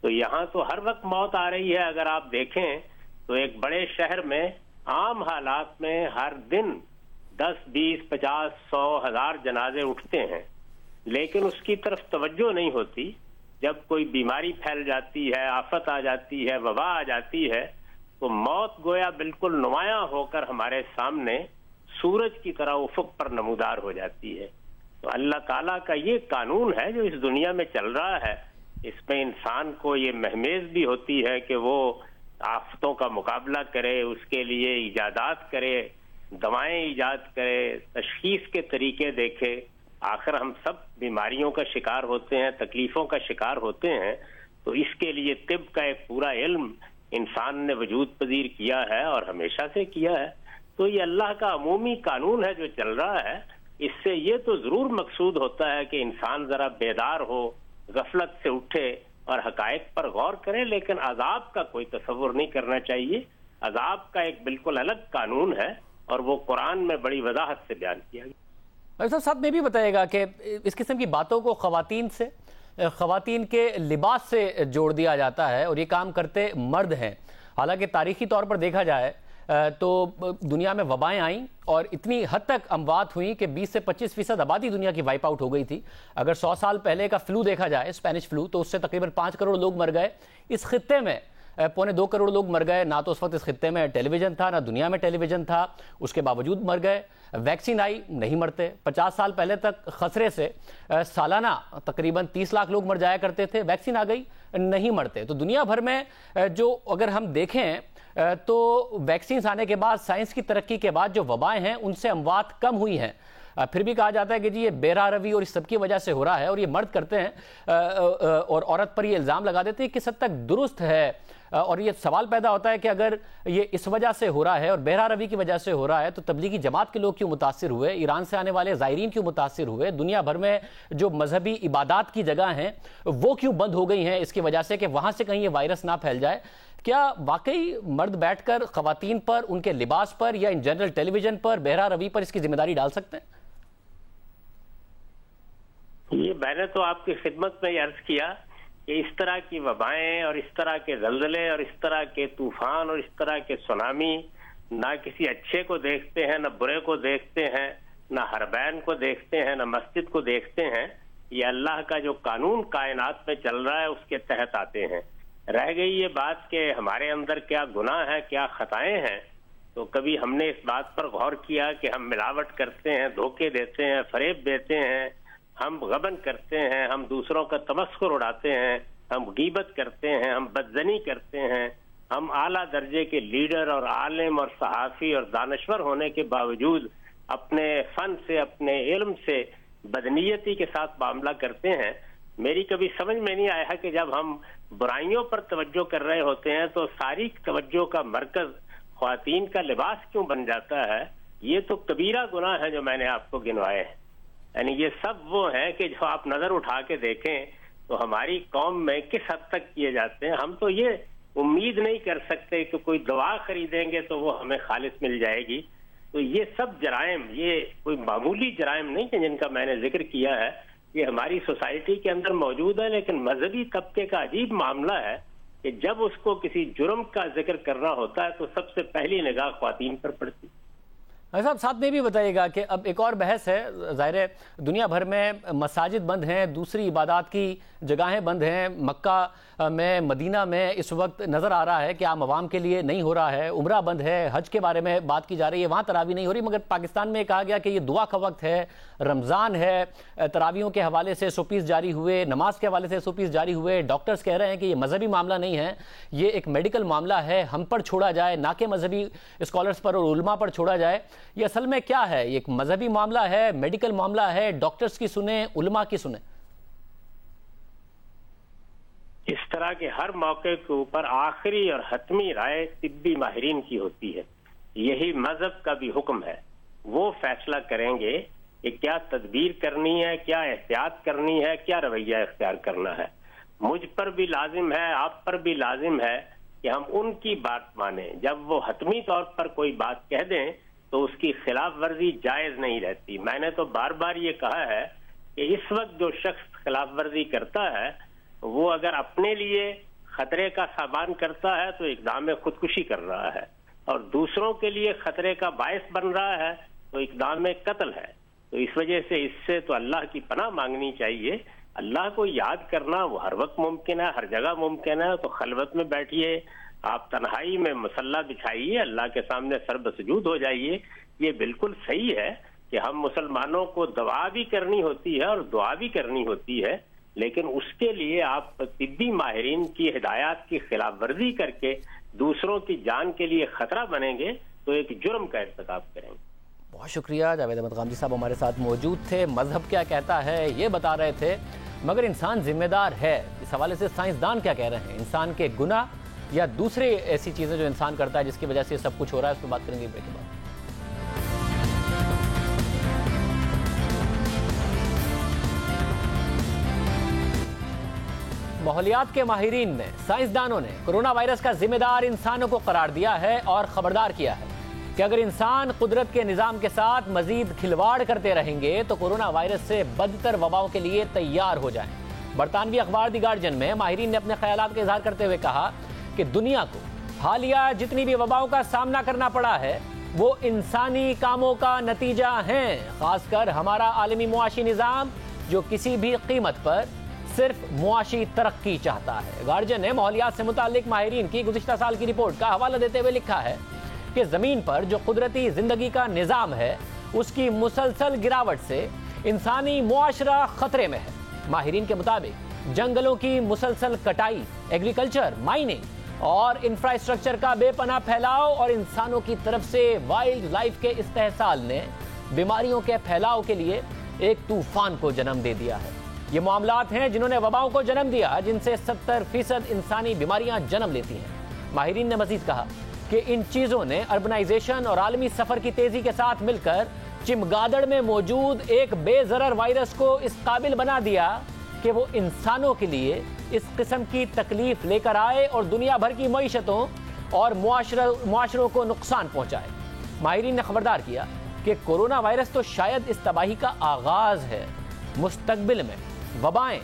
Speaker 6: तो यहाँ तो हर वक्त मौत आ रही है। अगर आप देखें तो एक बड़े शहर में आम हालात में हर दिन 10, 20, 50, 100, 1000 जनाजे उठते हैं, लेकिन उसकी तरफ तवज्जो नहीं होती। जब कोई बीमारी फैल जाती है, आफत आ जाती है, वबा आ जाती है, तो मौत गोया बिल्कुल नुमायां होकर हमारे सामने सूरज की तरह उफक पर नमूदार हो जाती है। तो अल्लाह ताला का ये कानून है जो इस दुनिया में चल रहा है। इसमें इंसान को ये महमेज भी होती है कि वो आफतों का मुकाबला करे, उसके लिए इजादात करे, दवाएं इजाद करे, तशखीस के तरीके देखे। आखिर हम सब बीमारियों का शिकार होते हैं, तकलीफों का शिकार होते हैं, तो इसके लिए तिब का एक पूरा इल्म इंसान ने वजूद पजीर किया है और हमेशा से किया है। तो ये अल्लाह का अमूमी कानून है जो चल रहा है। इससे ये तो जरूर मकसूद होता है कि इंसान जरा बेदार हो, गफलत से उठे और हकायक पर गौर करे, लेकिन अजाब का कोई तस्वुर नहीं करना चाहिए। अजाब का एक बिल्कुल अलग कानून है और वो कुरान में बड़ी वजाहत से बयान किया गया।
Speaker 1: साथ में भी बताइएगा कि इस किस्म की बातों को खवातीन के लिबास से जोड़ दिया जाता है और ये काम करते मर्द हैं। हालांकि तारीखी तौर पर देखा जाए तो दुनिया में वबाएं आईं और इतनी हद तक अमवात हुई कि 20 से 25% आबादी दुनिया की वाइप आउट हो गई थी। अगर 100 साल पहले का फ्लू देखा जाए, स्पेनिश फ्लू, तो उससे तकरीबन 5 करोड़ लोग मर गए। इस खित्ते में 1.25 करोड़ लोग मर गए। ना तो उस वक्त इस खित्ते में टेलीविजन था, ना दुनिया में टेलीविजन था, उसके बावजूद मर गए। वैक्सीन आई, नहीं मरते। 50 साल पहले तक खसरे से सालाना तकरीबन 30 लाख लोग मर जाया करते थे। वैक्सीन आ गई, नहीं मरते। तो दुनिया भर में जो अगर हम देखें तो वैक्सीन आने के बाद, साइंस की तरक्की के बाद जो वबाएं हैं उनसे अमवात कम हुई हैं। फिर भी कहा जाता है कि जी ये बेरा रवी और इस सब की वजह से हो रहा है और ये मर्द करते हैं और औरत पर ये इल्ज़ाम लगा देते हैं। किस हद तक दुरुस्त है और ये सवाल पैदा होता है कि अगर ये इस वजह से हो रहा है और बहरा रवी की वजह से हो रहा है तो तबलीगी जमात के लोग क्यों मुतासिर हुए, ईरान से आने वाले ज़ायरीन क्यों मुतासिर हुए, दुनिया भर में जो मजहबी इबादत की जगह हैं वो क्यों बंद हो गई हैं इसकी वजह से कि वहाँ से कहीं ये वायरस ना फैल जाए। क्या वाकई मर्द बैठकर ख़वातीन पर, उनके लिबास पर या इन जनरल टेलीविजन पर, बहरा रवी पर इसकी जिम्मेदारी डाल सकते हैं?
Speaker 6: ये मैंने तो आपकी खिदमत में अर्ज किया कि इस तरह की वबाएं और इस तरह के जल्जले और इस तरह के तूफान और इस तरह के सुनामी ना किसी अच्छे को देखते हैं, ना बुरे को देखते हैं, ना हरबैन को देखते हैं, ना मस्जिद को देखते हैं। ये अल्लाह का जो कानून कायनात में चल रहा है उसके तहत आते हैं। रह गई ये बात कि हमारे अंदर क्या गुनाह है, क्या खताएं हैं, तो कभी हमने इस बात पर गौर किया कि हम मिलावट करते हैं, धोखे देते हैं, फरेब देते हैं, हम गबन करते हैं, हम दूसरों का तमस्कुर उड़ाते हैं, हम गीबत करते हैं, हम बदजनी करते हैं, हम आला दर्जे के लीडर और आलिम और सहाफ़ी और दानश्वर होने के बावजूद अपने फन से, अपने इल्म से बदनीयती के साथ मामला करते हैं। मेरी कभी समझ में नहीं आया कि जब हम बुराइयों पर तवज्जो कर रहे होते हैं तो सारी तवज्जो का मरकज ख्वातीन का लिबास क्यों बन जाता है। ये तो कबीरा गुनाह है जो मैंने आपको गिनवाए हैं। यानी ये सब वो है कि जो आप नजर उठा के देखें तो हमारी कौम में किस हद तक किए जाते हैं। हम तो ये उम्मीद नहीं कर सकते कि कोई दवा खरीदेंगे तो वो हमें खालिस मिल जाएगी। तो ये सब जराइम, ये कोई मामूली जराइम नहीं है जिनका मैंने जिक्र किया है, ये हमारी सोसाइटी के अंदर मौजूद है। लेकिन मजहबी तबके का अजीब मामला है कि जब उसको किसी जुर्म का जिक्र करना होता है तो सबसे पहली निगाह ख्वातीन पर पड़ती है।
Speaker 1: साहब साथ में भी बताइएगा कि अब एक और बहस है, ज़ाहिर है दुनिया भर में मसाजिद बंद हैं, दूसरी इबादत की जगहें बंद हैं। मक्का में, मदीना में इस वक्त नज़र आ रहा है कि आम आवाम के लिए नहीं हो रहा है। उम्रा बंद है, हज के बारे में बात की जा रही है, वहाँ तरावी नहीं हो रही। मगर पाकिस्तान में कहा गया कि ये दुआ का वक्त है, रमज़ान है, तरावियों के हवाले से SOPs जारी हुए, नमाज के हवाले से SOPs जारी हुए। डॉक्टर्स कह रहे हैं कि ये मजहबी मामला नहीं है, ये एक मेडिकल मामला है, हम पर छोड़ा जाए, ना कि मजहबी स्कॉलर्स पर और उलमा पर छोड़ा जाए। ये असल में क्या है? ये एक मजहबी मामला है, मेडिकल मामला है, डॉक्टर्स की सुने, उलमा की सुने?
Speaker 6: इस तरह के हर मौके के ऊपर आखिरी और हतमी राय तिब्बी माहिरीन की होती है। यही मजहब का भी हुक्म है। वो फैसला करेंगे कि क्या तदबीर करनी है, क्या एहतियात करनी है, क्या रवैया इख्तियार करना है। मुझ पर भी लाजिम है, आप पर भी लाजिम है कि हम उनकी बात माने। जब वो हतमी तौर पर कोई बात कह दें तो उसकी खिलाफ वर्जी जायज नहीं रहती। मैंने तो बार बार ये कहा है कि इस वक्त जो शख्स खिलाफ वर्जी करता है वो अगर अपने लिए खतरे का सामान करता है तो इक़दाम खुदकुशी कर रहा है, और दूसरों के लिए खतरे का बायस बन रहा है तो इक़दाम कत्ल है। तो इस वजह से इससे तो अल्लाह की पनाह मांगनी चाहिए। अल्लाह को याद करना वो हर वक्त मुमकिन है, हर जगह मुमकिन है। तो खलवत में बैठिए, आप तन्हाई में मुसल्ला बिछाइए, अल्लाह के सामने सर्वसजूद हो जाइए। ये बिल्कुल सही है कि हम मुसलमानों को दवा भी करनी होती है और दुआ भी करनी होती है, लेकिन उसके लिए आप तिब्बी माहिरीन की हिदायत की खिलाफ वर्जी करके दूसरों की जान के लिए खतरा बनेंगे तो एक जुर्म का इर्तिकाब करेंगे।
Speaker 1: बहुत शुक्रिया। जावेद अहमद गामदी साहब हमारे साथ मौजूद थे। मजहब क्या कहता है ये बता रहे थे, मगर इंसान जिम्मेदार है, इस हवाले से साइंसदान क्या कह रहे हैं? इंसान के गुनाह या दूसरे ऐसी चीज़ें जो इंसान करता है जिसकी वजह से सब कुछ हो रहा है, उस पर बात करेंगे ब्रेक के बाद। माहौलियात के माहिरीन ने, साइंसदानों ने कोरोना वायरस का जिम्मेदार इंसानों को करार दिया है और खबरदार किया है कि अगर इंसान कुदरत के निज़ाम के साथ मजीद खिलवाड़ करते रहेंगे तो कोरोना वायरस से बदतर वबाओं के लिए तैयार हो जाएं। बरतानवी अखबार दी गार्जियन में माहिरीन ने अपने ख्यालात का इजहार करते हुए कहा कि दुनिया को हालिया जितनी भी वबाओं का सामना करना पड़ा है वो इंसानी कामों का नतीजा है, खासकर हमारा आलमी मुआशी निज़ाम जो किसी भी कीमत पर सिर्फ मुआशी तरक्की चाहता है। गार्जियन ने माहौलियात से मुताल्लिक माहिरीन की गुज़िश्ता साल की रिपोर्ट का हवाला देते हुए लिखा है कि ज़मीन पर जो कुदरती ज़िंदगी का निज़ाम है उसकी मुसलसल गिरावट से इंसानी मुआशरा खतरे में है। माहिरीन के मुताबिक जंगलों की मुसलसल कटाई, एग्रीकल्चर, माइनिंग और इंफ्रास्ट्रक्चर का बेपनाह फैलाव और इंसानों की तरफ से वाइल्ड लाइफ के इस्तेहसाल ने बीमारियों के फैलाव के लिए एक तूफान को जन्म दे दिया है। ये मामलात हैं जिन्होंने वबाओं को जन्म दिया, जिनसे 70% इंसानी बीमारियां जन्म लेती हैं। माहिरीन ने मजीद कहा कि इन चीज़ों ने अर्बनाइजेशन और आलमी सफ़र की तेज़ी के साथ मिलकर चिमगादड़ में मौजूद एक बेज़रर वायरस को इस काबिल बना दिया कि वो इंसानों के लिए इस किस्म की तकलीफ लेकर आए और दुनिया भर की मईशतों और मुआशरों को नुकसान पहुंचाए। माहिरीन ने खबरदार किया कि कोरोना वायरस तो शायद इस तबाही का आगाज है। मुस्तकबिल में वबाएं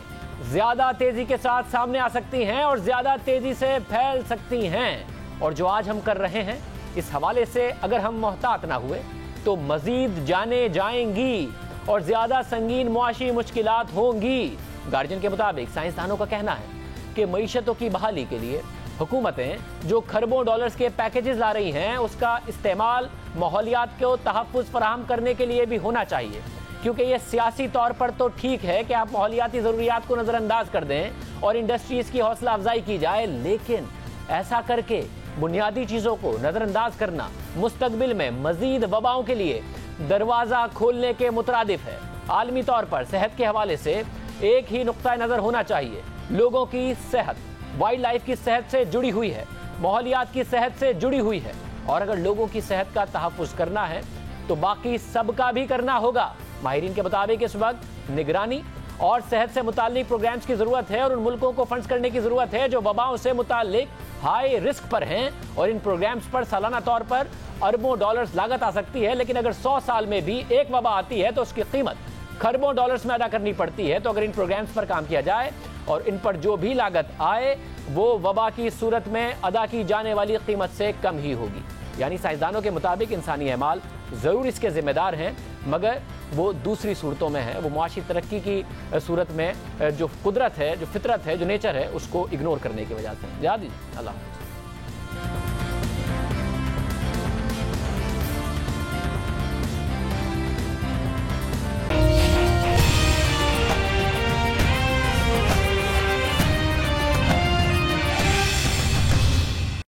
Speaker 1: ज्यादा तेजी के साथ सामने आ सकती हैं और ज्यादा तेजी से फैल सकती हैं, और जो आज हम कर रहे हैं इस हवाले से अगर हम मोहतात ना हुए तो मजीद जाने जाएंगी और ज्यादा संगीन मुआशी मुश्किलात होंगी। गार्जियन के मुताबिक साइंसदानों का कहना है कि मईशतों की बहाली के लिए हुकूमतें जो खरबों डॉलर्स के पैकेजेस ला रही हैं उसका इस्तेमाल माहौलियात को तहफ़्फ़ुज़ फराहम करने के लिए भी होना चाहिए, क्योंकि ये सियासी तौर पर तो ठीक है कि आप माहौलियाती ज़रूरियात को नज़रअंदाज कर दें और इंडस्ट्रीज़ की हौसला अफजाई की जाए, लेकिन ऐसा करके बुनियादी चीज़ों को नज़रअंदाज करना मुस्तकबिल में मज़ीद वबाओं के लिए दरवाज़ा खोलने के मुतरादिफ है। आलमी तौर पर सेहत के हवाले से एक ही नुक्ता नज़र होना चाहिए, लोगों की सेहत वाइल्ड लाइफ की सेहत से जुड़ी हुई है, माहौलियात की सेहत से जुड़ी हुई है, और अगर लोगों की सेहत का तहफ़्फ़ुज़ करना है तो बाकी सबका भी करना होगा। माहिरीन के मुताबिक इस वक्त निगरानी और सेहत से मुताल्लिक प्रोग्राम्स की ज़रूरत है और उन मुल्कों को फंड्स करने की ज़रूरत है जो वबाओं से मुताल्लिक हाई रिस्क पर हैं, और इन प्रोग्राम्स पर सालाना तौर पर अरबों डॉलर्स लागत आ सकती है, लेकिन अगर 100 साल में भी एक वबा आती है तो उसकी कीमत खरबों डॉलर्स में अदा करनी पड़ती है। तो अगर इन प्रोग्राम्स पर काम किया जाए और इन पर जो भी लागत आए वो वबा की सूरत में अदा की जाने वाली कीमत से कम ही होगी। यानी साइंसदानों के मुताबिक इंसानी अमाल ज़रूर इसके ज़िम्मेदार हैं, मगर वो दूसरी सूरतों में है, वो मुआशी तरक्की की सूरत में जो कुदरत है, जो फितरत है, जो नेचर है, उसको इग्नोर करने की वजह से। याद दीजिए। अल्लाह।